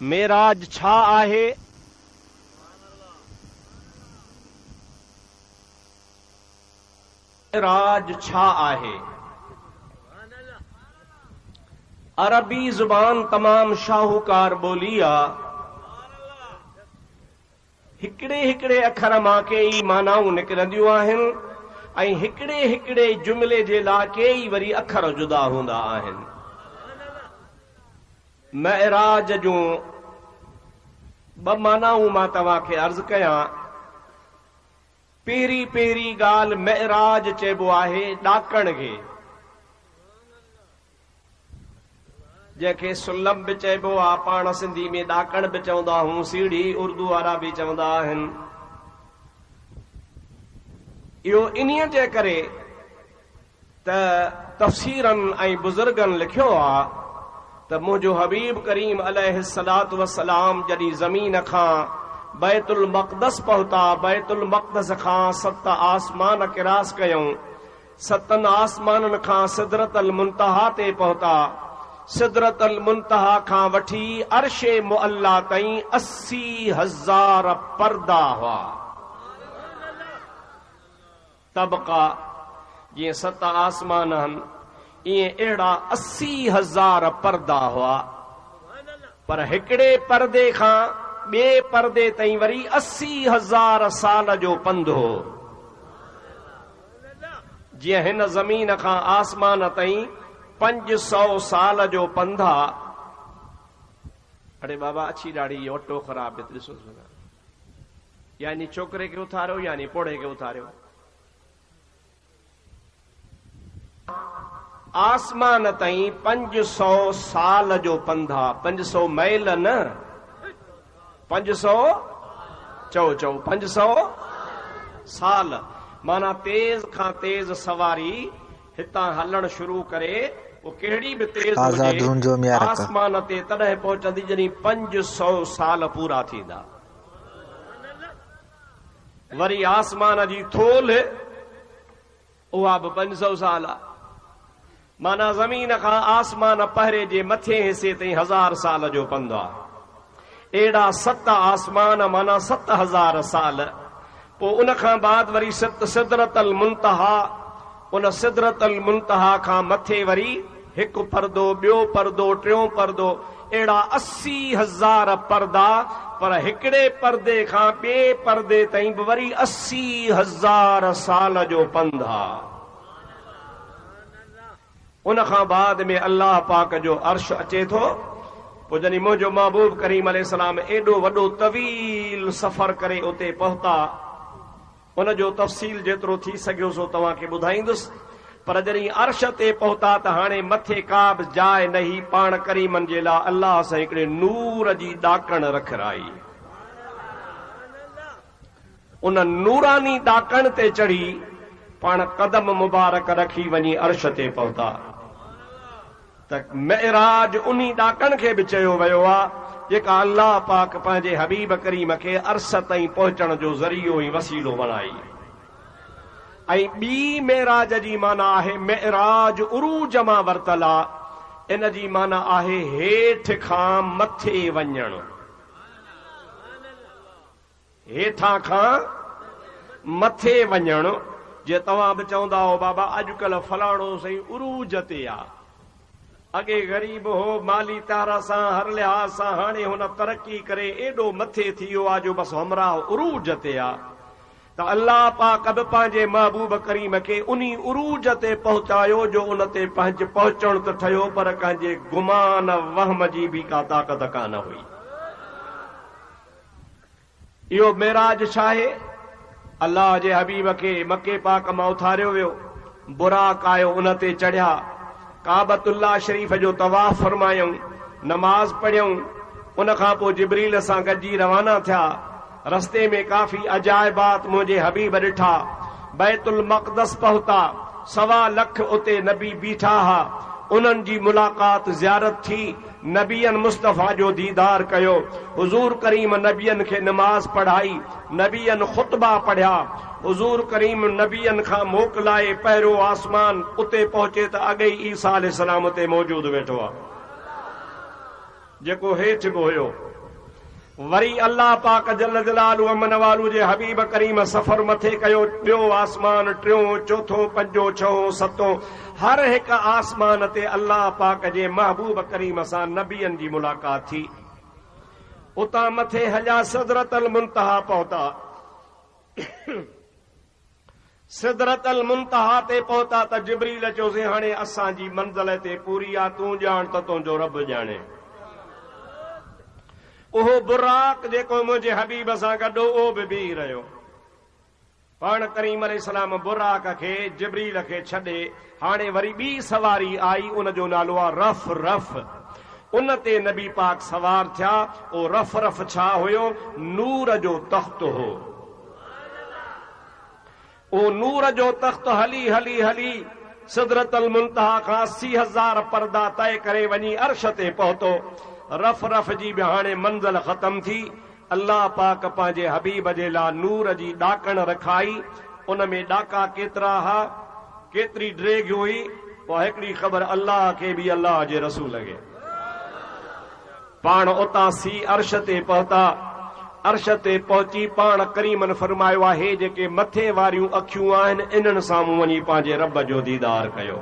मेराज छा आहे? मेराज छा आहे? अरबी ज़ुबान तमाम शाहूकार ॿोली आहे। हिकिड़े हिकिड़े अखर मां कई मानाऊं निकिरंदियूं आहिनि ऐं हिकिड़े हिकिड़े जुमिले जे लाइ कई वरी अखर जुदा हूंदा आहिनि। मेराज जूं ॿ मानाऊं मां तव्हांखे अर्ज़ कयां। पहिरीं ॻाल्हि मेराज चइबो आहे ॾाकण खे, जंहिंखे सुलम बि चइबो आहे, पाण सिंधी में ॾाकण बि चवंदा आहियूं, सीढ़ी उर्दू वारा बि चवंदा आहिनि। इहो इन्हीअ जे करे त तफ़सीरनि ऐं बुज़ुर्गनि लिखियो आहे त मुंहिंजो हबीब करीम अलैहिस्सलातु वस्सलाम जॾहिं ज़मीन खां बैतुल मक़दस पहुता, बैतुल मक़दस खां 7 आसमान किरास कयूं, 7 आसमाननि खां सिदरतल मुंतहा ते पहुता। सिदरतल मुंतहा खां वठी अर्शे मुअल्ला ताईं 80,000 पर्दा हुआ। तबका जीअं 7 आसमान आहिनि, ईअं अहिड़ा 80,000 पर्दा हुआ। पर हिकिड़े पर्दे खां ॿिए पर्दे ताईं वरी 80,000 साल जो पंधु हो। जीअं हिन ज़मीन खां आसमान ताईं 500 साल जो पंधु आहे। अरे बाबा अच्छी ॾाढी ऑटो ख़राब है, ॾिसो यानी छोकिरे खे उथारियो यानी पोड़े खे उथारियो। आसमान ताईं 500 साल जो पंधु आहे। 500 मैल न, 500 चओ 500 साल, माना तेज खां तेज सवारी हितां हलण शुरू करे, वो कहिड़ी बि तेज हुजे आसमान ते तॾहिं पहुचंदी जॾहिं 500 साल पूरा थींदा। वरी आसमान जी थोल उहा बि 500 साल आहे। माना ज़मीन खां आसमान पहिरे जे मथे हिसे ताईं 1000 साल जो पंधु आहे। अहिड़ा 7 आसमान माना 7,000 साल। पोइ उन खां बाद वरी सिदरतल मुंतहा, उन सिदरतल मुंतहा खां मथे वरी हिकु पर्दो, ॿियो पर्दो, टियों पर्दो, अहिड़ा 80,000 पर्दा। पर हिकिड़े पर्दे खां ॿिए पर्दे ताईं बि वरी 80,000 साल जो पंधु आहे। उन खां बाद में अल्लाह पाक जो अर्श अचे थो। पोइ जॾहिं मुंहिंजो महबूब करीम अलैहिस्सलाम एॾो वॾो तवील सफ़र करे उते पहुता, उन जो तफ़सील जेतिरो थी सघियो सो तव्हांखे ॿुधाईंदुसि। पर जॾहिं अर्श ते पहुता त हाणे मथे का बि जाइ न ही। पाण करीमनि जे लाइ अल्लाह सां हिकिड़े नूर जी ॾाकण रखराई। उन नूरानी ॾाकण ते चढ़ी पाण कदम मुबारक रखी वञी अर्श ते पहुता। त मेराज उन्ही ॾाकण खे बि चयो वियो आहे जेका अल्लाह पाक पंहिंजे हबीब करीम खे अर्श ताईं पहुचण जो ज़रियो ऐं वसीलो बणाई। ऐं ॿी मेराज जी माना आहे मेराज उरूज मां वरतल आहे। इन जी माना आहे हेठि खां मथे वञणु, हेठां खां मथे वञणु। जे तव्हां बि चवंदा हो बाबा अॼुकल्ह फलाणो सही उरूज ते आहे, अॻे ग़रीब हो माली तारा सां हर लिहाज़ सां, हाणे हुन तरक़ी करे एॾो मथे थी वियो आहे जो बसि हमराह उरूज ते आहे। त अल्लाह पाक बि पंहिंजे महबूब करीम खे उन्ही उरूज ते पहुचायो जो उन ते पंहिंजे पहुचण त ठहियो, पर कंहिंजे गुमान वहम जी बि का ताक़त कान हुई। इहो मेराज छा आहे? अल्लाह जे हबीब खे मके पाक मां उथारियो वियो, बुराक आयो, उन ते चढ़िया, काबतुल्लाह शरीफ़ जो तवाफ़ फरमायूं, नमाज़ पढ़ियूं। उन खां पोइ जिब्रील सां गॾिजी रवाना थिया। रस्ते में काफ़ी अजाइबात मुंहिंजे हबीब ॾिठा। बैतुल मक़दस पहुता, 1.25 लख उते नबी बीठा हा। उन्हनि जी मुलाक़ात ज़ियारत थी। नबियन मुस्तफ़ा जो दीदार कयो। हुज़ूर करीम नबियन खे नमाज पढ़ाई, नबियन ख़ुतबा पढ़िया। हुज़ूर करीम नबियन खां मोकिलाए पहिरियों आसमान उते पहुचे त अॻे ई ईसा अलैहिस्सलाम उते मौजूद वेठो आहे। जेको हेठि बि हुयो। वरी अल्लाह पाक जल जलालु अमन वालू जे हबीब करीम सफ़र मथे कयो। ॿियो आसमान, टियों, चोथों, पंजो, छहों, सतों, हर हिक आसमान ते अल्लाह पाक जे महबूब करीम सां नबियनि जी मुलाक़ात थी। उतां मथे हलिया सिदरतल मुंतहा पहुता। सिदरतल मुंतहा ते पहुता त जिब्रील चयोसीं हाणे असांजी मंज़िल ते पूरी आहे, तूं ॼाण त तुंहिंजो रब ॼाणे। उहो बुराक जेको मुंहिंजे हबीब सां गॾु उहो बि बीह रहियो। पाण करीम अलैहिस्सलाम बुराक खे जिब्रील खे छॾे हाणे वरी ॿी सवारी आई, उन जो नालो आहे रफ रफ। उन ते नबी पाक सवार थिया। ओ रफ रफ छा हुयो? नूर जो तख्त हो। ओ नूर जो तख्त हली हली हली सिदरतल मुंतहा खां 80,000 परदा तय करे वञी अर्श ते पहुतो। रफ रफ जी बि हाणे मंज़िल ख़तम थी। अल्लाह पाक पंहिंजे हबीब जे लाइ नूर जी ॾाकण रखाई। उन में ॾाका केतिरा हुआ, केतिरी ड्रेग हुई, पोइ हिकिड़ी ख़बर अल्लाह खे बि अल्लाह जे रसूल खे। पाण उतां सी अर्श ते पहुता। अर्श ते पहुची पाण करीमन फरमायो आहे जेके मथे वारियूं अखियूं आहिनि इन्हनि साम्हूं वञी पंहिंजे रब जो दीदार कयो।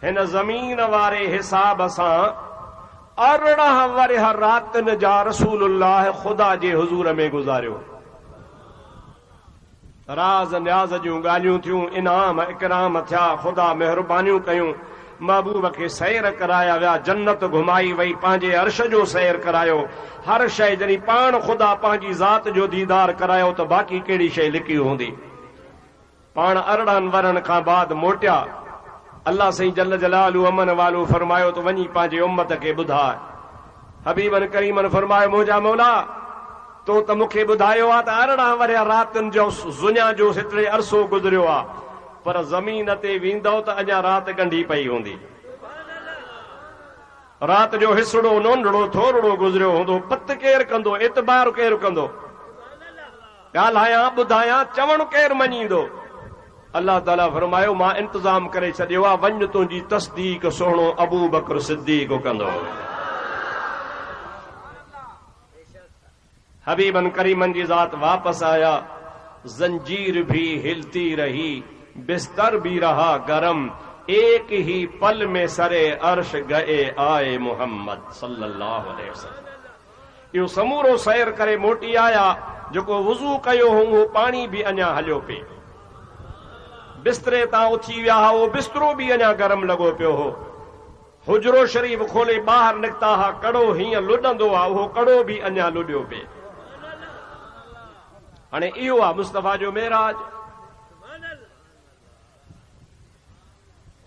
हिन ज़मीन वारे हिसाब सां 18 वरह रातनि जा रसूलुल्लाह ख़ुदा जे हुज़ूर में गुज़ारियो। राज़ न्याज़ जूं ॻाल्हियूं थियूं, इनाम इकराम थिया, ख़ुदा महिरबानियूं कयूं। महबूब खे सैर कराया विया, जन्नत घुमाई वई, पंहिंजे अर्श जो सैर करायो। हर शइ जॾहिं पाण ख़ुदा पंहिंजी ज़ात जो दीदार करायो त बाक़ी कहिड़ी शइ लिकी हूंदी। पाण 18 वरनि खां बाद मोटिया। अल्लाह सही जल जलालु अमन वालू फरमायो त वञी पंहिंजे उम्मत खे ॿुधाए। हबीबन करीमन फरमायो मुंहिंजा मौला तो त मूंखे ॿुधायो आहे त 18 वरह रातनि जो दुनिया जो हेतिरे अरसो गुज़रियो आहे, पर ज़मीन ते वेंदो त अञा राति ॻंढी पई हूंदी। राति जो हिसड़ो नंढड़ो थोरो गुज़रियो हूंदो। पत केरु कंदो, एतबार केरु कंदो, ॻाल्हायां ॿुधायां चवण केरु मञींदो। अल्लाह ताला फरमायो मां इंतज़ाम करे छॾियो आहे, वञ तुंहिंजी तस्दीक सुहिणो अबू बकर सिद्दीक़ कंदो। हबीबन करीमन जी ज़ात वापस आया। जंजीर भी हिलती रही, बिस्तर भी रहा गरम, एक ही पल में सरे अर्श गए आए मोहम्मद सल्लल्लाहु अलैहि वसल्लम। इहो समूरो सैर करे मोटी आया। जेको वुज़ू कयो हो उहो पाणी बि अञा हलियो पियो। बिस्तरे तां उथी विया हुआ, उहो बिस्तरो बि अञा गरम लॻो पियो हो। हुजरो शरीफ़ खोले ॿाहिरि निकिता हुआ, कड़ो हीअं लुॾंदो आहे, उहो कड़ो बि अञा लुॾियो पिए। हाणे इहो आहे मुस्तफ़ा जो मेराज।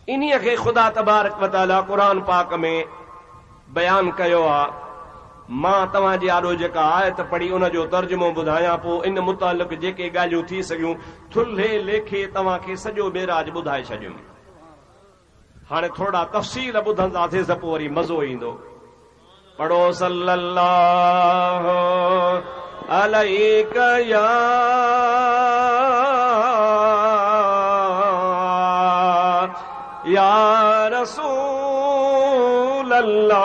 इन्हीअ खे ख़ुदा तबारक व तआला क़ुरान पाक में बयान कयो आहे। मां तव्हांजे आॾो जेका आयत पढ़ी उन जो तर्जुमो ॿुधायां, पोइ इन मुतालिक़ जेके ॻाल्हियूं थी सघियूं थुल्हे लेखे तव्हांखे सॼो मेराज ॿुधाए छॾियुमि। हाणे थोरा तफ़सील ॿुधंदासीं त पोइ वरी मज़ो ईंदो। पढ़ो सल्लल्लाहु अलैका या रसूल अल्लाह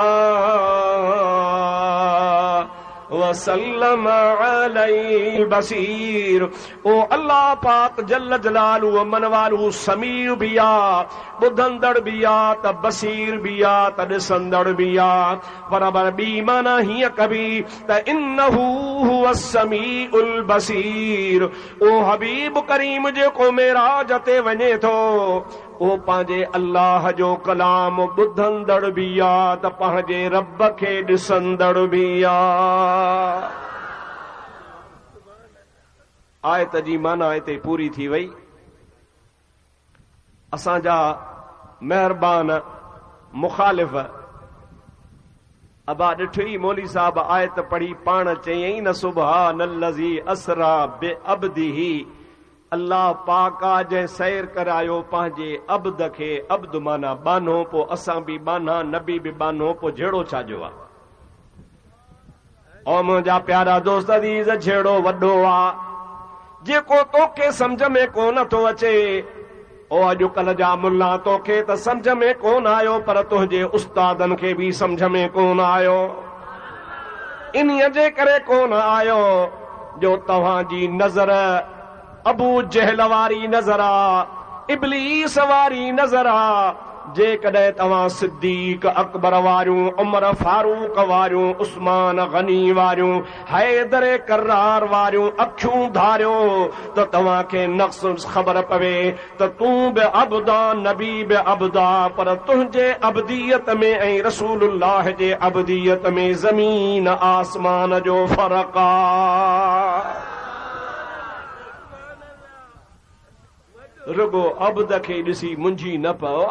वसल्लम अलैहि बसीर। ओ अल्लाह पाक जल जलालु अमन वालू समीउ भी आ, ॿुधंदड़ भी आ त बसीर भी आ त ॾिसंदड़ भी आ। बराबर ॿी माना हीअं कबी त इन्नहु हुव समीउल बसीर। ओ हबीब करीम जेको मेराज ते वञे थो ओ पंहिंजे अल्लाह जो कलाम ॿुधंदड़ भी आ त पंहिंजे रब खे ॾिसंदड़ भी आ। आयत जी माना हिते पूरी थी वई। असांजा महिरबान मुखालिफ़ अबा ॾिठी मौली साहब आयत पढ़ी पाण चयईं न सुब्हानल्लज़ी असरा बिअब्दिही। अल्लाह पाका जंहिं सैर करायो पंहिंजे अब्द खे। अब्द माना बानो, पोइ असां बि बाना, नबी बि बानो, पोइ जहिड़ो छाजो आहे। ओ मुंहिंजा प्यारा दोस्त अज़ीज़, जहिड़ो वॾो आहे जेको तोखे सम्झ में कोन थो अचे ओ अॼुकल्ह जा मुल्ला तोखे त सम्झ में कोन आयो, पर तुंहिंजे उस्तादनि खे बि सम्झ में कोन आयो। इन्हीअ जे करे कोन आयो जो तव्हांजी नज़र अबू जहल वारी नज़र आ, इब्लीस वारी नज़र आ। जेकॾहिं तव्हां सिद्दीक अकबर वारियूं, उमर फारूक वारियूं, उस्मान गनी वारियूं, हैदर करार वारियूं अखियूं धारियो त तव्हांखे नक्स ख़बर पवे त तूं बि अब्दा, नबी बि अब्दा, पर तुंहिंजे अब्दियत में ऐं रसूलुल्लाह जे अब्दियत में ज़मीन आसमान जो फ़र्क़ु आ। रुगो अब्द खे ॾिसी मुंझी न पओ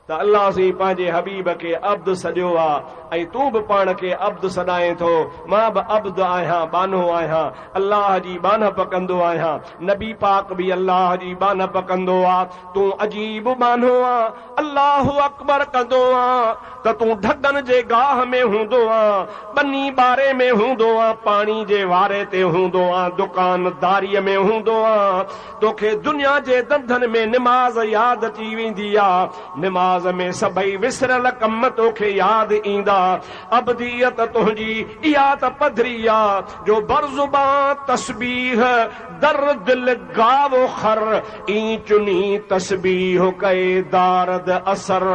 त अल्लाह से पंहिंजे हबीब खे अब्द सॾियो आहे ऐं तूं बि पाण खे अब्द सॾाएं थो। मां बि अब्द आहियां, बानो आहियां, अल्लाह जी बानप कंदो आहियां। नबी पाक बि अल्लाह जी बानप कंदो आहे। तूं अजीब बानो आहे, अल्लाह अकबर कंदो आहे त तूं ढगन जे गाह में हूंदो आहे, बनी बारे में हूंदो आहे, पाणी जे वारे ते हूंदो आहे, दुकानदारीअ में हूंदो आहे। तोखे दुनिया जे धंधनि में निमाज़ यादि अची वेंदी आहे, निमाज़ में सभई विसरल कम तोखे यादि ईंदा। अब्दियत तुंहिंजी इहा त पधरी आहे जो बरज़ुबां तस्बीह दर दिल गावो खर ई चुनी तस्बीह कए दारद असर।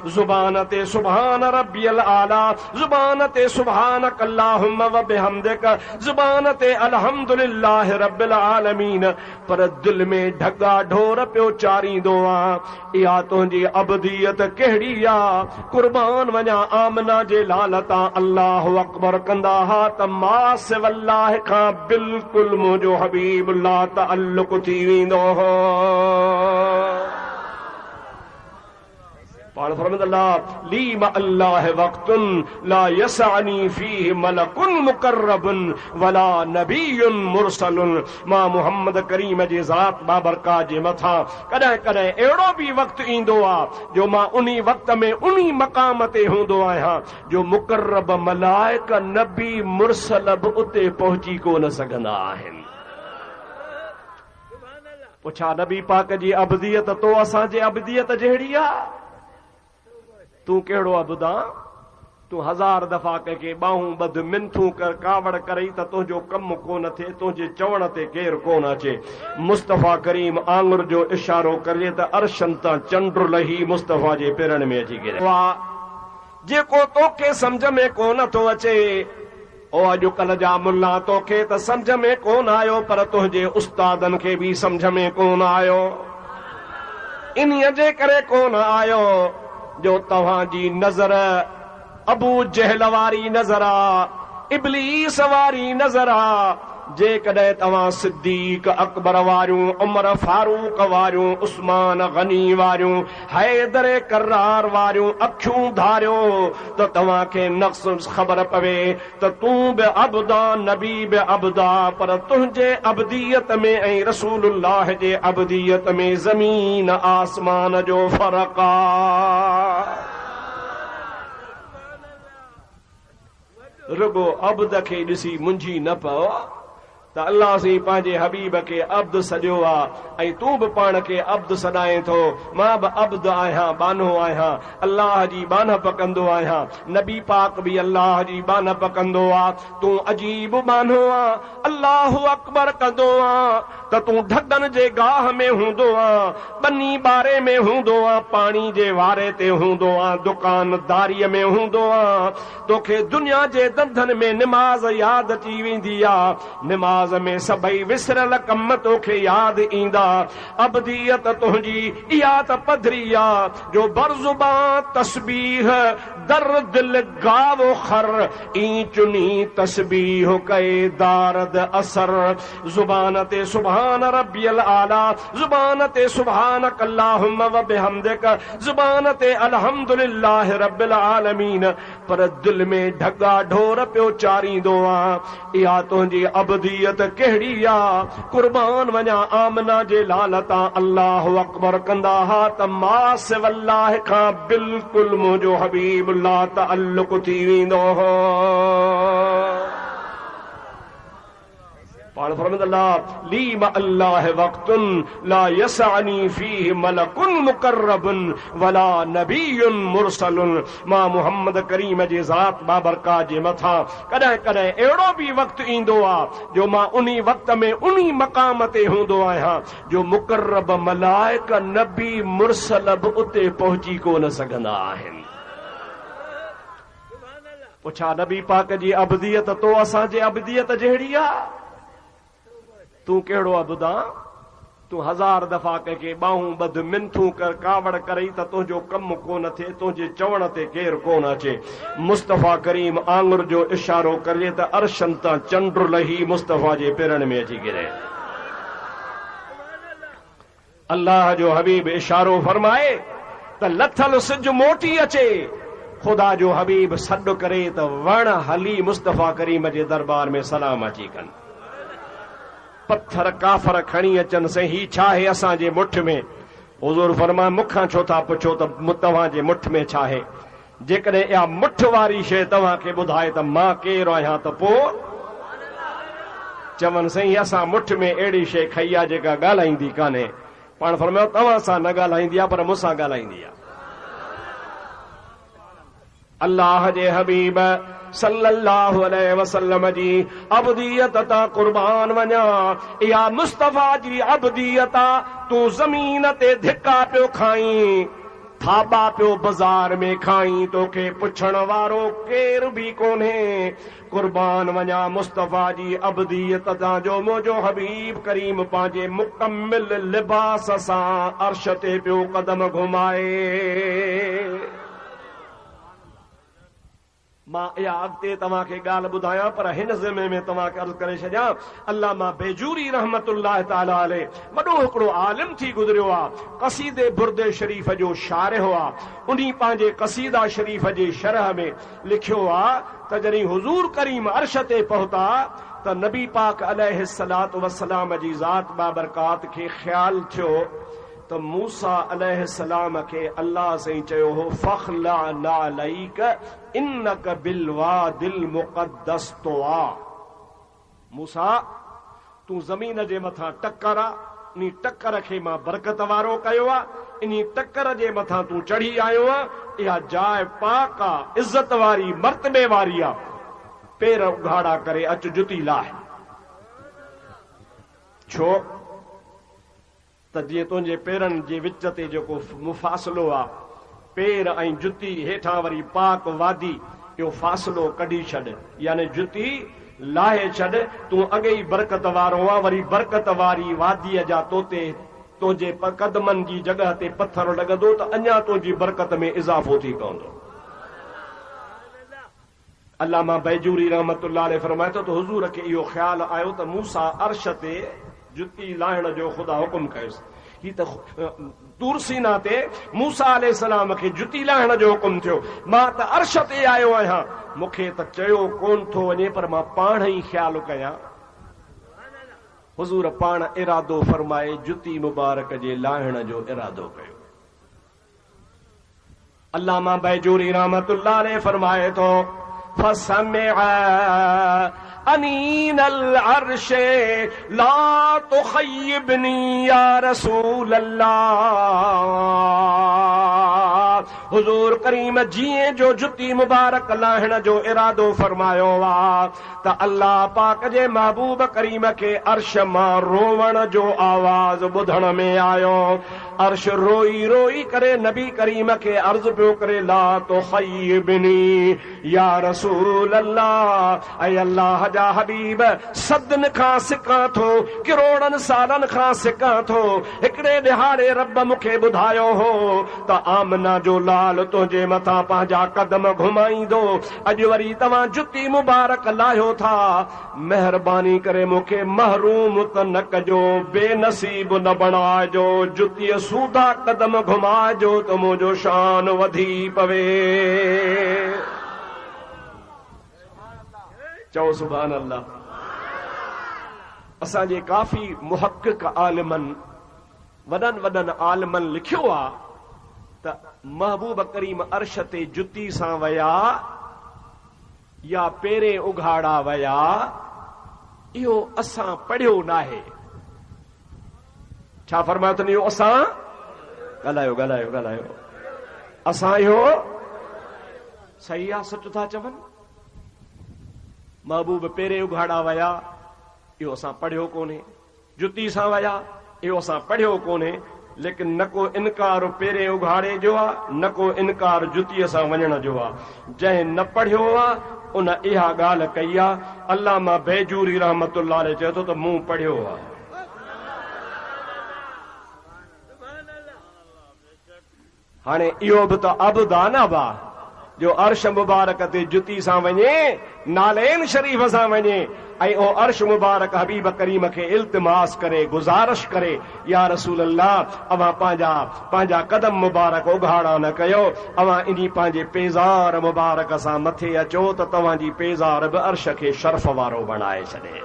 ज़ुबान ते सुभान रब्बियल आला, ज़ुबान ते सुभानक अल्लाहुम्मा व बिहम्दिक, ज़ुबान ते अल्हम्दुलिल्लाह रब्बिल आलमीन, पर दिल में ढगा ढोर पियो चारींदो आहे। इहा तुंहिंजी अब्दियत कहिड़ी आहे? कुर्बान वञा आमना जे लालता अल्लाह अकबर कंदा हा त मां सिवल्लाह खां बिल्कुलु मुंहिंजो हबीबुल्लाह तअल्लुक़ थी वेंदो हो। पाण फरमाईंदा ली मा अल्लाह वक्तुन ला यसअनी फीह मलकुन मुकर्रबुन वला नबियुन मुरसलुन। मां मोहम्मद करीम जे ज़ात बाबरकात जे मथां कॾहिं कॾहिं अहिड़ो बि वक़्तु ईंदो आहे जो मां उन्ही वक़्त में उन्ही मक़ाम ते हूंदो आहियां जो मुकर्रब मलाइक नबी मुरसल बि उते पहुची कोन सघंदा आहिनि। पुछा नबी पाक जी अब्दियत तो असांजे अब्दियत जहिड़ी आहे? तूं कहिड़ो अब्दा? तूं हज़ार दफ़ा कंहिंखे ॿाहूं ॿध मिनथूं कर, कावड़ करई त तुंहिंजो कमु कोन थिए, तुंहिंजे चवण ते केरु कोन अचे। मुस्तफ़ा करीम आंगुर जो इशारो करे त अर्शन तां चंड लही मुस्तफ़ा जे पेरनि में अची गिरे। जेको तोखे सम्झ में कोन थो अचे, ओ अॼुकल्ह जा मुल्ला तोखे त सम्झ में कोन आयो, पर तुंहिंजे उस्तादनि खे बि सम्झ में कोन आयो। इन्हीअ जे करे कोन आयो जो तव्हांजी नज़र अबू जहल वारी नज़र आ, इब्लीस वारी नज़र आ। जेकॾहिं तव्हां सिद्दीक अकबर वारियूं, उमर फारूक वारियूं, उस्मान गनी वारियूं, हैदर करार वारियूं अखियूं धारियो त तव्हांखे नक्स ख़बर पवे त तूं बि अब्दा, नबी बि अब्दा, पर तुंहिंजे अब्दियत में ऐं रसूलुल्लाह जे अब्दियत में ज़मीन आसमान जो फ़र्क़ु आ। रुगो अब्द खे ॾिसी मुंझी न पओ त अल्लाह से पंहिंजे हबीब खे अब्द सॾियो आहे ऐं तूं बि पाण खे अब्द सॾाएं थो। मां बि अब्द आहियां, बानो आहियां, अल्लाह जी बानप कंदो आहियां। नबी पाक बि अल्लाह जी बानप कंदो आहे। तूं अजीब बानो आहे, अल्लाह अकबर कंदो आहे त तूं ढगन जे गाह में हूंदो आहे, बनी बारे में हूंदो आहे, पाणी जे वारे ते हूंदो आहे, दुकानदारीअ में हूंदो आहे। तोखे दुनिया जे धंधनि में निमाज़ यादि अची वेंदी आहे, निमाज़ में सभई विसरल कम तोखे यादि ईंदा। अब्दियत तुंहिंजी इहा त पधरी आहे जो बरज़ुबां तस्बीह दर दिल गावो खर ई चुनी तस्बीह कए दारद असर। ज़ुबान ते सुभान रब्बियल आला, ज़ुबान ते सुभानक अल्लाहुम्मा व बिहम्दिक, ज़ुबान ते अल्हम्दुलिल्लाह रब्बिल आलमीन, पर दिल में ढगा ढोर पियो चारींदो आहे। इहा तुंहिंजी अब्दियत कहिड़ी आहे? कुर्बान वञा आमना जे लालता अल्लाह अकबर कंदा हा त मां सिवल्लाह खां बिल्कुलु मुंहिंजो हबीबुल्लाह तअल्लुक़ थी वेंदो हो। पाण फरमाइंदा ली मा अल्लाह वक्तुन ला यसअनी फीह मलकुन मुकर्रबुन वला नबियुन मुरसलुन। मां मोहम्मद करीम जे ज़ात बाबरकात जे मथा कॾहिं कॾहिं अहिड़ो बि वक़्तु ईंदो आहे जो मां उन्ही वक़्त में उन्ही मक़ाम ते हूंदो आहियां जो मुकर्रब मलाइक नबी मुरसल बि उते पहुची कोन सघंदा आहिनि। पुछा नबी पाक जी अबदियत तो असांजे अबदियत जहिड़ी आहे? तूं कहिड़ो अबदा? तूं 1000 दफ़ा कंहिंखे ॿाहूं ॿध मिनथूं कर कावड़ करई त तुंहिंजो कमु कोन थिए, तुंहिंजे चवण ते केरु कोन अचे। मुस्तफ़ा करीम आंगुर जो इशारो करे त अर्शन तां चंड लही मुस्तफ़ा जे पेरनि में अची गिरे। अल्लाह जो हबीब इशारो फरमाए त लथल सिज मोटी अचे। खुदा जो हबीब सॾु करे त वण हली मुस्तफ़ा करीम जे दरबार में सलाम अची कनि। पत्थर काफर खणी अचनि से ही छा आहे असांजे मुठ में? हुज़ूर फरमाए मूंखां छो था पुछो त तव्हांजे मुठ में छा आहे? जेकॾहिं इहा मुठ वारी शइ तव्हांखे ॿुधाए त मां केरु आहियां त पोइ चवनि साईं असां मुठ में अहिड़ी शइ खई आहे जेका ॻाल्हाईंदी कान्हे। पाण फरमायो तव्हां सां न ॻाल्हाईंदी आहे पर मूंसां ॻाल्हाईंदी आहे। अल्लाह जे हबीब सल्लल्लाहु अलैहि वसल्लम जी अबदियत तां कुर्बान वञा। इहा मुस्तफ़ा जी अबदियत तूं ज़मीन ते धिका पियो खाई, थाबा पियो बाज़ार में खाई, तोखे पुछण वारो केर बि कोन्हे। कुर्बान वञा मुस्तफ़ा जी अबदियत तां जो मुंहिंजो हबीब करीम पंहिंजे मुकम्मिल लिबास सां अर्श ते पियो कदम घुमाए। मां इहा अॻिते तव्हांखे ॻाल्हि ॿुधायां पर हिन ज़िमे में तव्हांखे अर्ज़ करे छॾियां। अल्लामा बेजूरी रहमतुल्लाह ताला अलैह वॾो हिकिड़ो आलिम थी गुज़रियो आहे। क़सीदे बुर्दे शरीफ़ जो शारिह आहे। उन्ही पंहिंजे क़सीदा शरीफ़ जे शरह में लिखियो आहे त जॾहिं हुज़ूर करीम अर्श ते पहुता त नबी पाक अलैहिस्सलातु वस्सलाम जी ज़ात बाबरकात खे ख़्यालु थियो त मूसा अलैहिस्सलाम खे अल्लाह साईं चयो हो फ़ख़्ला नालैक इन्नक बिलवादिल मुक़द्दस तुआ। मूसा तूं ज़मीन जे मथां टक्कर आहे, इन टक्कर खे मां बरकत वारो कयो आहे, इन टक्कर जे मथां तूं चढ़ी आयो आहे। इहा जाइ पाक आहे, इज़त वारी, मर्तबे वारी आहे। पेर उघाड़ा करे अच जुती लाहे। छो त जीअं तुंहिंजे पेरनि जे विच ते जेको मुफ़ासिलो आहे, पेर ऐं जुती हेठां वरी पाक वादी, इहो फ़ासिलो कढी छॾ, यानी जुती लाहे छॾ। तूं अॻे ई बरकत वारो आहे, वरी बरकत वारी वादीअ जा तोते तुंहिंजे कदमनि जी जॻह ते पत्थर लॻंदो त अञा तुंहिंजी बरकत में इज़ाफ़ो थी पवंदो। अल्लामा बैजूरी रहमतुल्लाह अलैह फरमाए थो त हुज़ूर खे इहो ख़्यालु आयो त मूसा अर्श ते जुती लाहिण जो ख़ुदा हुकुम कयुसि। ही त तूर सीना ते मूसा अलैहिस्सलाम खे जुती लाहिण जो हुकुम थियो। मां त अर्श ते आयो आहियां, मूंखे त चयो कोन थो वञे पर मां पाण ई ख़्यालु कयां। हुज़ूर पाण इरादो फरमाए जुती मुबारक जे लाहिण जो इरादो कयो। अल्लामा बैजूरी रहमतुल्लाह अलैह फरमाए थो फसमिअ अनीनल अर्शे ला तुखय्यिबनी या रसूल अल्लाह। हुजूर करीम जीअं जो जुती मुबारक लाहिण जो इरादो फरमायो आहे त अल्लाह पाक जे महबूब करीम खे अर्श मां रोवण जो आवाज़ ॿुधण में आयो। अर्श रोई रोई करे नबी करीम खे अर्ज़ पियो करे ला तुखय्यिबनी या रसूल अल्लाह। ऐं अल्लाह जा हबीब सदन खां सिकां थो, करोड़नि सालनि खां सिकां थो। हिकिड़े ॾिहाड़े रब मूंखे ॿुधायो हो त आमना जो लाल तुंहिंजे मथां पंहिंजा कदम घुमाईंदो। अॼु वरी तव्हां जुती मुबारक लाहियो था, महिरबानी करे मूंखे महरूम त न कजो, बेनसीब न बणाइजो। जुतीअ सूधा कदम घुमाइजो त मुंहिंजो शान वधी पवे। चओ सुभान अल्लाह। असांजे काफ़ी मुहक़िक़ आलिमनि, वॾनि वॾनि आलिमनि लिखियो आहे त महबूब करीम अर्श ते जुती सां वया या पेरे उघाड़ा वया इहो असां पढ़ियो नाहे। छा फरमायो अथनि? इहो असां ॻाल्हायो ॻाल्हायो ॻाल्हायो असां इहो सही आहे, सच था चवनि। महबूब पहिरें उघाड़ा विया, इहो असां पढ़ियो कोन्हे। जुती सां विया, इहो असां पढ़ियो कोन्हे। लेकिन न को इनकार पहिरें उघाड़े जो आहे, न को इनकार जुतीअ सां वञण जो आहे। जंहिं न पढ़ियो आहे उन इहा ॻाल्हि कई आहे। अल्लामा बैजूरी रहमतुल्लाह अलैह चए थो त मूं पढ़ियो आहे। हाणे इहो बि त अब्द आहे न बा, जो अर्श मुबारक ते जुती सां वञे, नालेन शरीफ़ सां वञे, ऐं ओ अर्श मुबारक हबीब करीम खे इल्तिमास करे, गुज़ारिश करे, या रसूल अल्लाह अवां पंहिंजा कदम मुबारक उघाड़ा न कयो, अवां इन्ही पंहिंजे पेज़ार मुबारक सां मथे अचो त तव्हांजी पेज़ार बि अर्श खे शर्फ वारो बणाए छॾे।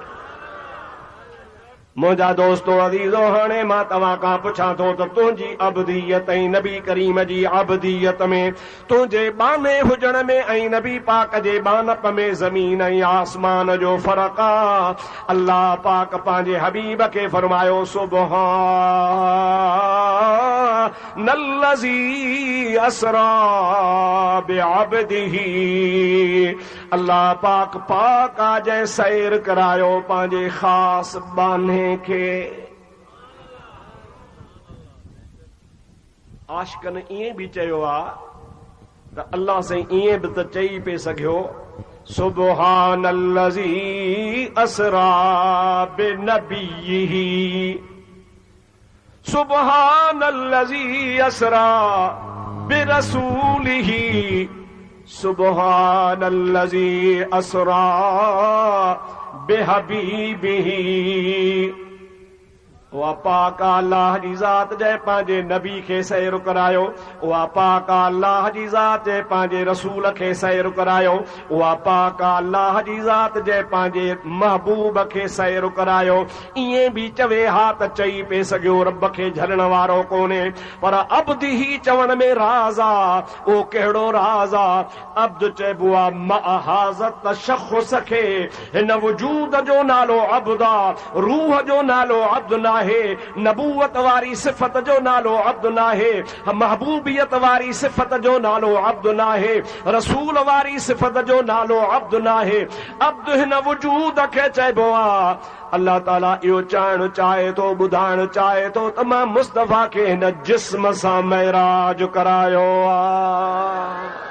मुंहिंजा दोस्तो अज़ीज़ो, हाणे मां तव्हां खां पुछां थो त तुंहिंजी अबदीयत ऐं नबी करीम जी अबदीयत में, तुंहिंजे बाने हुजण में ऐं नबी पाक जे बानप में ज़मीन ऐं आसमान जो फ़र्क़ु आहे। अल्लाह पाक पंहिंजे हबीब खे फरमायो, सुब्हानल्लज़ी असरा बिअब्दिही। अल्लाह पाक पाक आ जंहिं सैर करायो पंहिंजे ख़ासि बाने खे। आशिकनि ईअं बि चयो आहे त अल्लाह साईं ईअं बि त चई पे सघियो, सुब्हानल्लज़ी असरा बिनबिय्यिही, सुब्हानल्लज़ी असरा बिरसूलिही, सुब्हानल्लज़ी असरा बिहबीबिही। उहा पाक अल्लाह जी ज़ात जंहिं पंहिंजे नबी खे सैर करायो, उहा पाक अल्लाह जी ज़ात जंहिं पंहिंजे रसूल खे सैर करायो, उहा पाक अल्लाह जी ज़ात जंहिं पंहिंजे महबूब खे सैर करायो। ईअं बि चवे हा त चई पे सघियो रब खे झलण वारो कोन्हे, पर अब्द ही चवण में राज़ आहे। उहो कहिड़ो राज़ आहे? अब्द चइबो आहे महाज़त शख़्स खे, हिन वजूद जो नालो अब्द आहे, रूह जो नालो अब्द नाहे, नबूवत वारी सिफ़त जो नालो अब्द नाहे, महबूबियत वारी सिफ़त जो नालो अब्द नाहे, रसूल वारी सिफ़त जो नालो अब्द नाहे। अब्द हिन वजूद खे चइबो आहे। अल्लाह ताला इहो चवणु चाहे थो, ॿुधाइणु चाहे थो त मां मुस्तफ़ा खे हिन जिस्म सां महराज करायो आहे।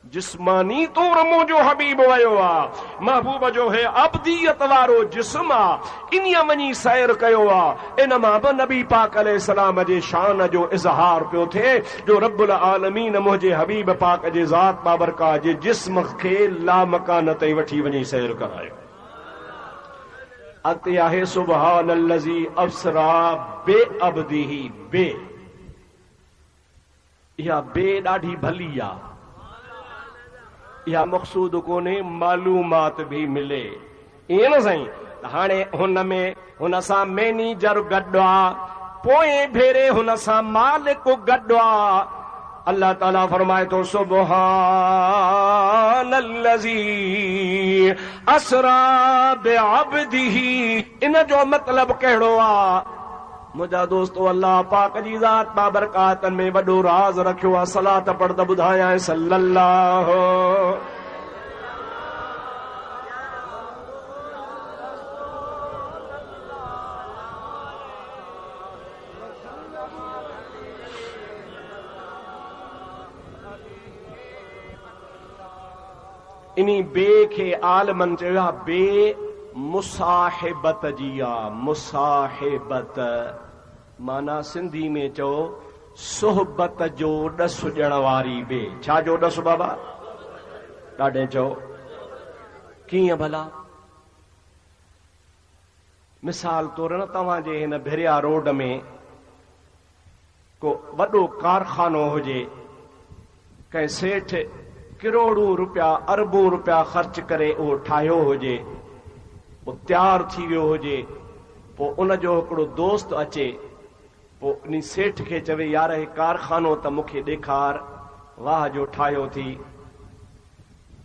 जिस्मानी तौर मुंहिंजो हबीब वयो आहे, महबूब जो है अब्दियत वारो जिस्म आहे, इन्हीअ वञी सैर कयो आहे। इन मां बि नबी पाक अलैहिस्सलाम जे शान जो इज़हार पियो थिए, जो रब्बुल आलमीन मुंहिंजे हबीब पाक जे ज़ात बाबरका जे जिस्म खे लामकान ते वठी वञी सैर करायो। अते आहे सुब्हानल्लज़ी असरा बिअब्दिही। बे इहा बे ॾाढी भली आहे, इहा मक़सूद कोन्हे, मालूमात भी मिले, ईअं न साईं। हाणे हुन सां मैनेजर गॾु आहे, पोएं भेरे हुन सां मालिक गॾु आहे। अल्लाह ताला फरमाए थो, सुब्हानल्लज़ी असरा बिअब्दिही। इन जो मतिलब कहिड़ो आहे? मुंहिंजा दोस्तो, अल्लाह पाक जी ज़ात बाबरकातन में वॾो राज़ रखियो आहे। सलात पढ़ त ॿुधायां सल्लल्लाहु। इन्ही बे खे आलमन चयो आहे बे मुसाहिबत जी आहे। मुसाहिबत माना सिंधी में चओ सोहबत जो ॾसु ॾियण वारी बे। छा जो ॾसु बाबा? ॾाढे चओ कीअं भला? मिसाल तौर न तव्हांजे हिन भिरिया रोड में को वॾो कारखानो हुजे, कंहिं सेठ करोड़ों रुपया अरबों रुपया ख़र्च करे उहो ठाहियो हुजे, पोइ तयारु थी वियो हुजे, पोइ उनजो हिकिड़ो दोस्त अचे, पोइ उन सेठ खे चवे यार हे कारखानो त मूंखे ॾेखार, वाह जो ठाहियो थी।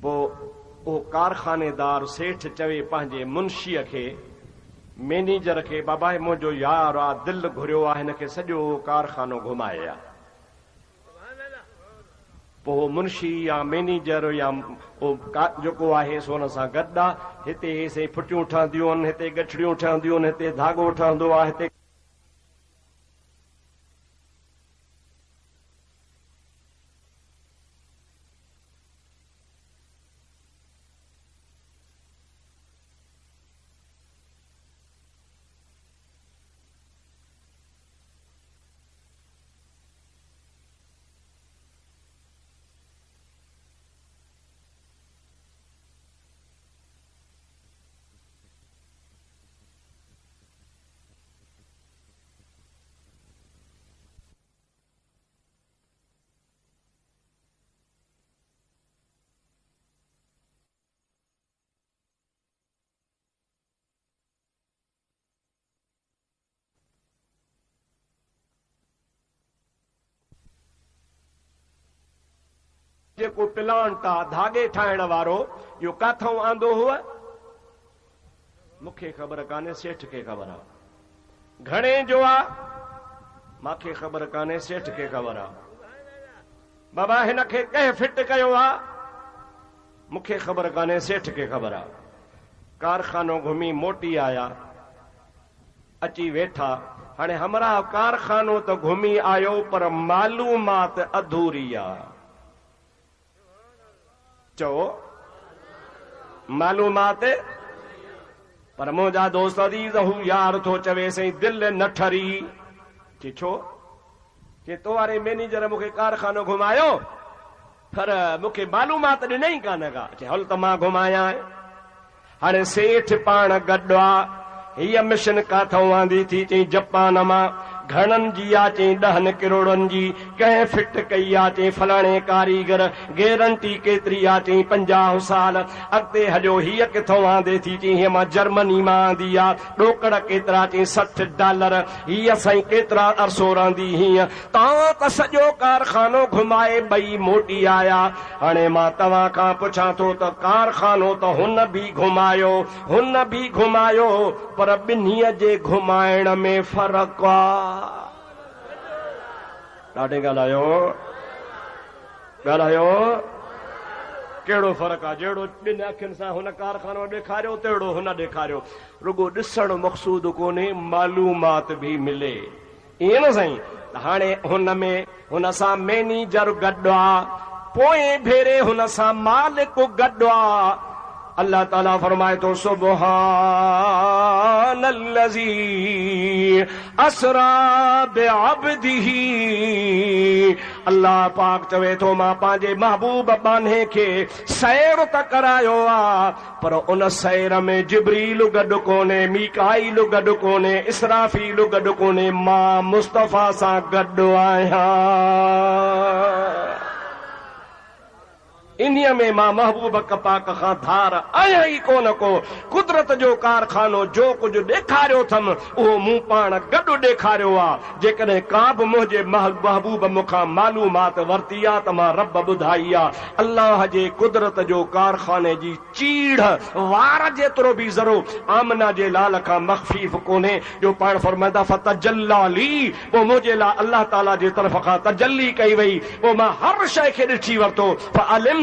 पोइ वो कारखानेदार सेठ चवे पंहिंजे मुंशीअ खे, मैनेजर खे, बाबा मुंहिंजो यार आहे, दिलि घुरियो आहे, हिन खे सॼो कारखानो घुमाए आ। पोइ मुंशी या मैनेजर या जेको आहे सो हुन सां गॾु आहे। हिते से फुटियूं ठहंदियूं आहिनि, हिते गठड़ियूं ठहंदियूं आहिनि, हिते धाॻो ठहंदो आहे, हिते जेको प्लांट आहे धागे ठाहिण वारो, इहो काथां आंदो हुआ मूंखे ख़बर कान्हे, सेठ खे ख़बर आहे। घणे जो आहे मूंखे ख़बर कान्हे, सेठ खे ख़बर आहे। बाबा हिन खे कंहिं फिट कयो आहे मूंखे ख़बर कान्हे, सेठ खे ख़बर आहे। कारखानो घुमी मोटी आया, अची वेठा। हाणे हमरा कारखानो त घुमी आयो पर मालूमात अधूरी आहे। चो मालूमात, पर मुंहिंजा दोस्त अदीज़ हू यार थो चवे सही दिल न ठरी। छो कि तो वारे मैनेजर मूंखे कारखानो घुमायो पर मूंखे मालूमात ॾिनई कान का। हल त मां घुमाया। हाणे सेठ पाण गॾु आहे। हीअ मिशन काथां आंदी थी? चई जापान मां। घणनि जी आहे? चई 10 करोड़नि जी। कंहिं फिट कई आहे? चई फलाणे कारीगर। गारंटी केतिरी आहे? चई 50 साल। अॻिते हलियो। हीअ किथां आंदे थी? चई हीअ मां जर्मनी मां आंदी आहे। ॾोकड़ केतिरा? चई $60। हीअ साईं केतिरा अरसो रहंदी? हीअं। तव्हां त सॼो कारखानो घुमाए ॿई मोटी आया। हाणे मां तव्हां खां पुछां थो त कारखानो त हुन बि घुमायो, हुन बि घुमायो, पर ॿिन्हीअ जे घुमाइण में फ़र्क़ु आहे। ॾाढे ॻाल्हायो कहिड़ो फ़र्क़ु आहे? जहिड़ो ॿिनि अखियुनि सां हुन कारखानो ॾेखारियो तहिड़ो हुन ॾेखारियो। रुगो ॾिसणु मक़सूद कोन्हे, मालूमात बि मिले। ईअं न साईं? हाणे हुन में हुन सां मैनेजर गॾु आहे, पोइ भेरे हुन सां मालिक गॾु आहे। अल्लाह ताला फरमाए तो सुबहानल्लज़ी असरा बिअब्दिही। अल्लाह पाक चवे तो मां पंहिंजे महबूब बाने खे सैर त करायो आ, पर उन सैर में जिब्रील गॾु कोन्हे, मीकाईल गॾु कोन्हे, इसराफील गॾु कोन्हे। मां मुस्तफ़ा सां गॾु आहियां। इन्हीअ में मां महबूब पाक खां धार आहियां ई कोन को। कुदरत जो कारखानो जो कुझु ॾेखारियो अथमि उहो मूं पाण गॾु ॾेखारियो आहे। जेकॾहिं का बि मुंहिंजे महबूब मूंखां मालूमात वरिती आहे त मां रब ॿुधाई आहे। अल्लाह जे कुदरत जो कारखाने जी चीड़ वार जेतिरो बि ज़रो आमना जे लाल खां मख़फ़ीफ़ कोन्हे। जो पाण फरमाईंदा फ़तजल्ला ली, पोइ मुंहिंजे लाइ अल्लाह ताला जे तरफ़ खां तजल्ली कई वई। पोइ मां हर शइ खे ॾिठी वरितो।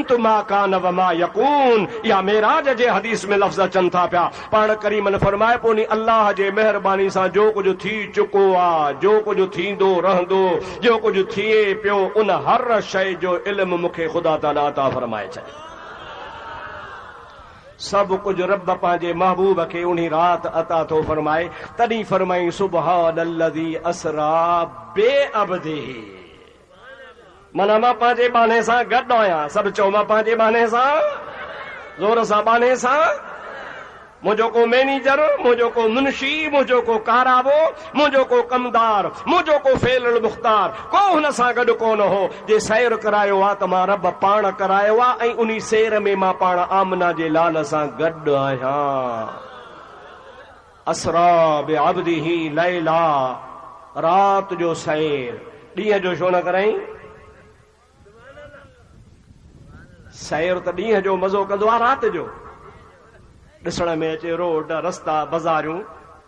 मा कान व मा यकून, या मेराज जे हदीस में लफ़्ज़ अचनि था पिया। पाण करीम ने फरमाए पोनी अल्लाह जे महिरबानी सां जो कुझु थी चुको आहे, जो कुझु थींदो रहंदो, जो कुझु थिए पियो, उन हर शइ जो इल्मु मूंखे ख़ुदा ताला अता फरमाए छॾियो। सभु कुझु रब पंहिंजे महबूब खे उन रात अता थो फरमाए। तॾहिं फरमाई सुबहानल्लज़ी असरा बिअब्दिही। माना मां पंहिंजे बाने सां गॾु आहियां। सभु चओ मां पंहिंजे बाने सां, ज़ोर सां बाने सां। मुंहिंजो को मैनेजर, मुंहिंजो को मुंशी, मुंहिंजो को कारावो, मुंहिंजो को कमदार, मुंहिंजो को फेलुल मुख्तार, को हुन सां गॾु कोन हो। जे सैर करायो आहे त मां रब पाण करायो आहे, ऐं उन सैर में मां पाण आमना जे लाल सां गॾु आहियां। असरा बिअब्दिही लैला, रात जो सैर, ॾींहं जो छो न कराई? सैर त ॾींहं जो मज़ो कंदो आहे राति जो ॾिसण में अचे रोड रस्ता बाज़ारियूं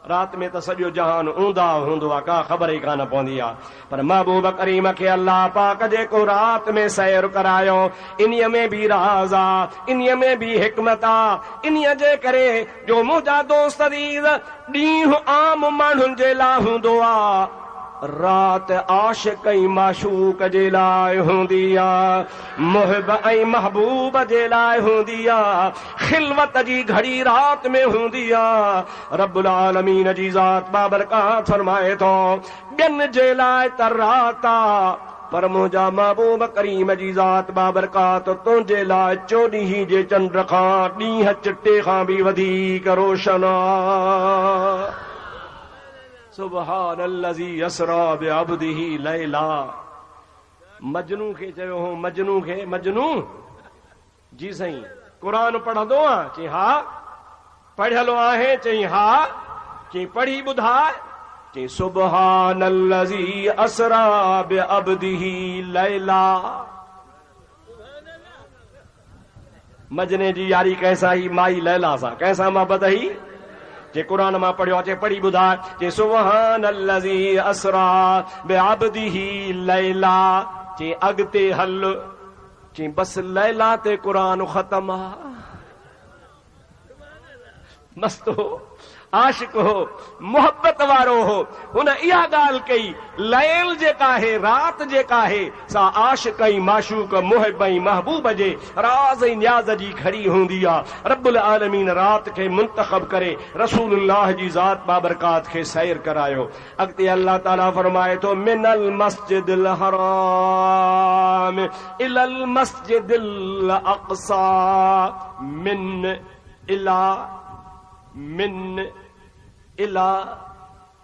रात में त सॼो जहान ऊंदा हूंदो आहे का ख़बर ई कान पवंदी आहे पर महबूब करीम खे अल्लाह पाक जेको रात में सैर करायो इन्हीअ में बि राज़ आहे इन्हीअ में बि हिकमत आहे इन्हीअ जे करे जो मुंहिंजा दोस्त अज़ीज़ ॾींहुं आम माण्हुनि जे लाइ हूंदो आहे रात आशिक़ ऐं माशूक जे लाइ हूंदी आहे मुहिब ऐं महबूब जे लाइ हूंदी आहे खिलवत जी घड़ी रात में हूंदी आहे रब्बुल आलमीन जी ज़ात बाबरकात फरमाए थो ॿियनि जे लाइ त रात आहे पर मुंहिंजा महबूब करीम जी ज़ात बाबरकात तुंहिंजे लाइ 24 जे चंड खां ॾींहं चिटे खां बि वधीक रोशन आहे सुबहानल्लज़ी यसरा बिअब्दिही लैला मजनू खे चयो हो मजनू खे मजनू जी साईं क़ुरान पढ़ंदो आहे चई हा पढ़ियलु आहे चई हा चई पढ़ी ॿुधाए चई सुबहानल्लज़ी असरा बिअब्दिही लैला मजने जी यारी कैसा ही माई लैला सां कैसा मोहब्बत ही जे क़ुरान मां पढ़ियो आहे पढ़ी ॿुधाए जे सुबहानल्लज़ी असरा बिअब्दिही लैला जे अॻिते हल जे बस लैला ते क़ुरान ख़तम आहे मस्त हो आशिक हो मोहब्बत वारो हो हुन इहा ॻाल्हि कई लैल जेका आहे रात जेका आहे सा आशिक ऐं माशूक मुहिब ऐं महबूब जे राज़ ऐं न्याज़ जी घड़ी हूंदी आहे रब्बुल आलमीन रात खे मुंतख़ब करे रसूलुल्लाह जी ज़ात बाबरकात खे सैर करायो अॻिते अल्लाह ताला फरमाए थो मिनल मस्जिदिल हराम इलल मस्जिदिल अक़सा मिन इला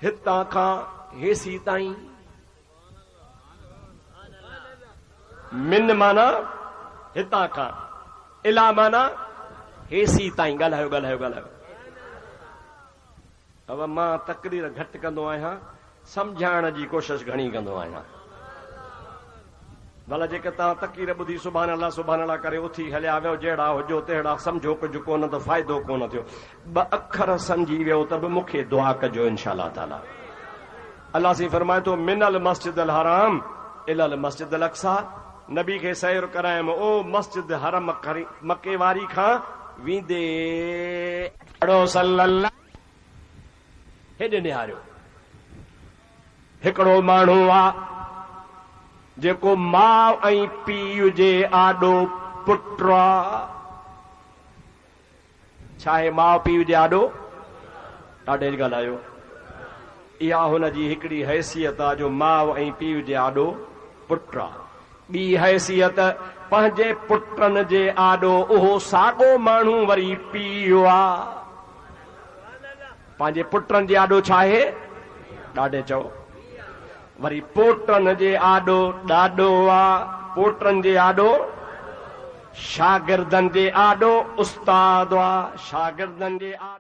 हितां खां हेसी ताईं मिन माना हितां खां इला माना हेसी ताईं ॻाल्हायो ॻाल्हायो ॻाल्हायो अब मां तकरीर घटि कंदो आहियां सम्झाइण जी कोशिशि घणी कंदो आहियां भला जेके तव्हां तकरीर ॿुधी सुभाणे अल्लाह करे उथी हलिया वियो जहिड़ा हुजो तहिड़ा सम्झो कुझु कोन त फ़ाइदो कोन थियो 2 अखर सम्झी वियो त बि मूंखे दुआ कजो इंशाअल्लाह ताला अल्लाह सी फरमाए थो मिनल मस्जिदल हराम इलल मस्जिदल अक़सा नबी खे सैर करायमि ओ मस्जिद हरम मके वारी खां वींदे हेॾे निहारियो हिकिड़ो माण्हू आहे जेको माउ ऐं पीउ जे आॾो पुटु आहे छा आहे माउ पीउ जे आॾो ॾाढे ॻाल्हायो इहा हुनजी हिकिड़ी हैसियत आहे जो माउ ऐं पीउ जे आॾो पुटु आहे ॿी हैसियत पंहिंजे पुटनि जे आॾो उहो साॻो माण्हू वरी पीउ आहे पंहिंजे पुटनि जे आॾो छा आहे ॾाढे चओ वरी पोटनि जे आॾो ॾाॾो आहे पोटनि जे आॾो शागिर्दनि जे आॾो उस्ताद आहे शागिर्दनि जे आॾो